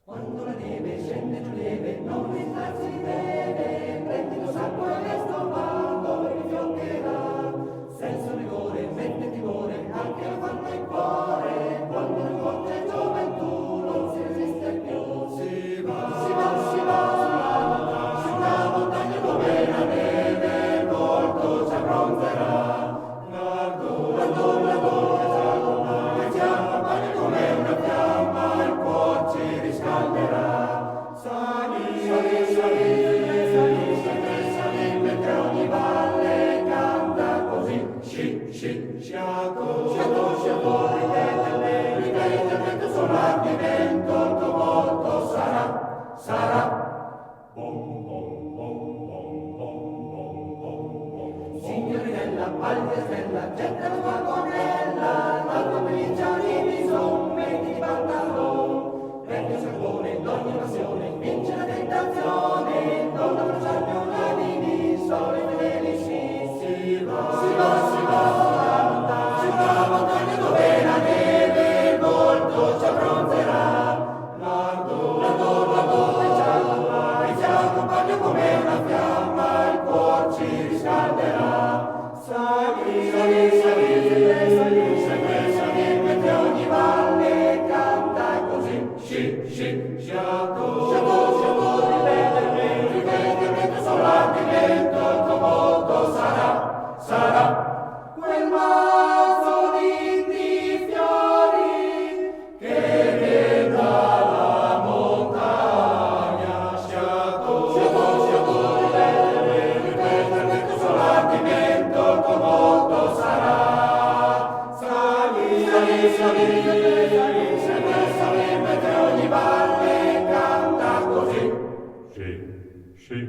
Quando la neve scende giù lieve, non ritrarsi deve, prendi lo sacco e resto vago e rifioccherà. Senza rigore, mette timore, anche la fanno in cuore, quando la forte gioventù non si resiste più. Si va, su una montagna dove la neve molto ci abbronzerà. Che ci accompagna come una fiamma, il cuor ci riscalderà. Sali, mentre ogni valle canta così. Sciato, ripete il vento solo ardimento, il tuo volto sarà. Signorinella, pallida stella, getta la tua gonnella, la tua pelliccia di son, metti di pantalone, prendi il sapone d'ogni passione, vince la tentazione, non abbracciarmi una mini, solo i fedeli si va, su una montagna dove la neve molto ci abbronzerà, lardo, e ci accompagna come una fiamma, il cuor ci riscalderà. Sali, mentre ogni valle canta così. Sciato, ripete il vento solo ardimento, il tuo volto sarà quel mazzo di fiori che viene dalla montagna. Sciato, ripete il vento solo ardimento, il tuo volto sarà. Sali, mentre ogni valle canta così. Sì.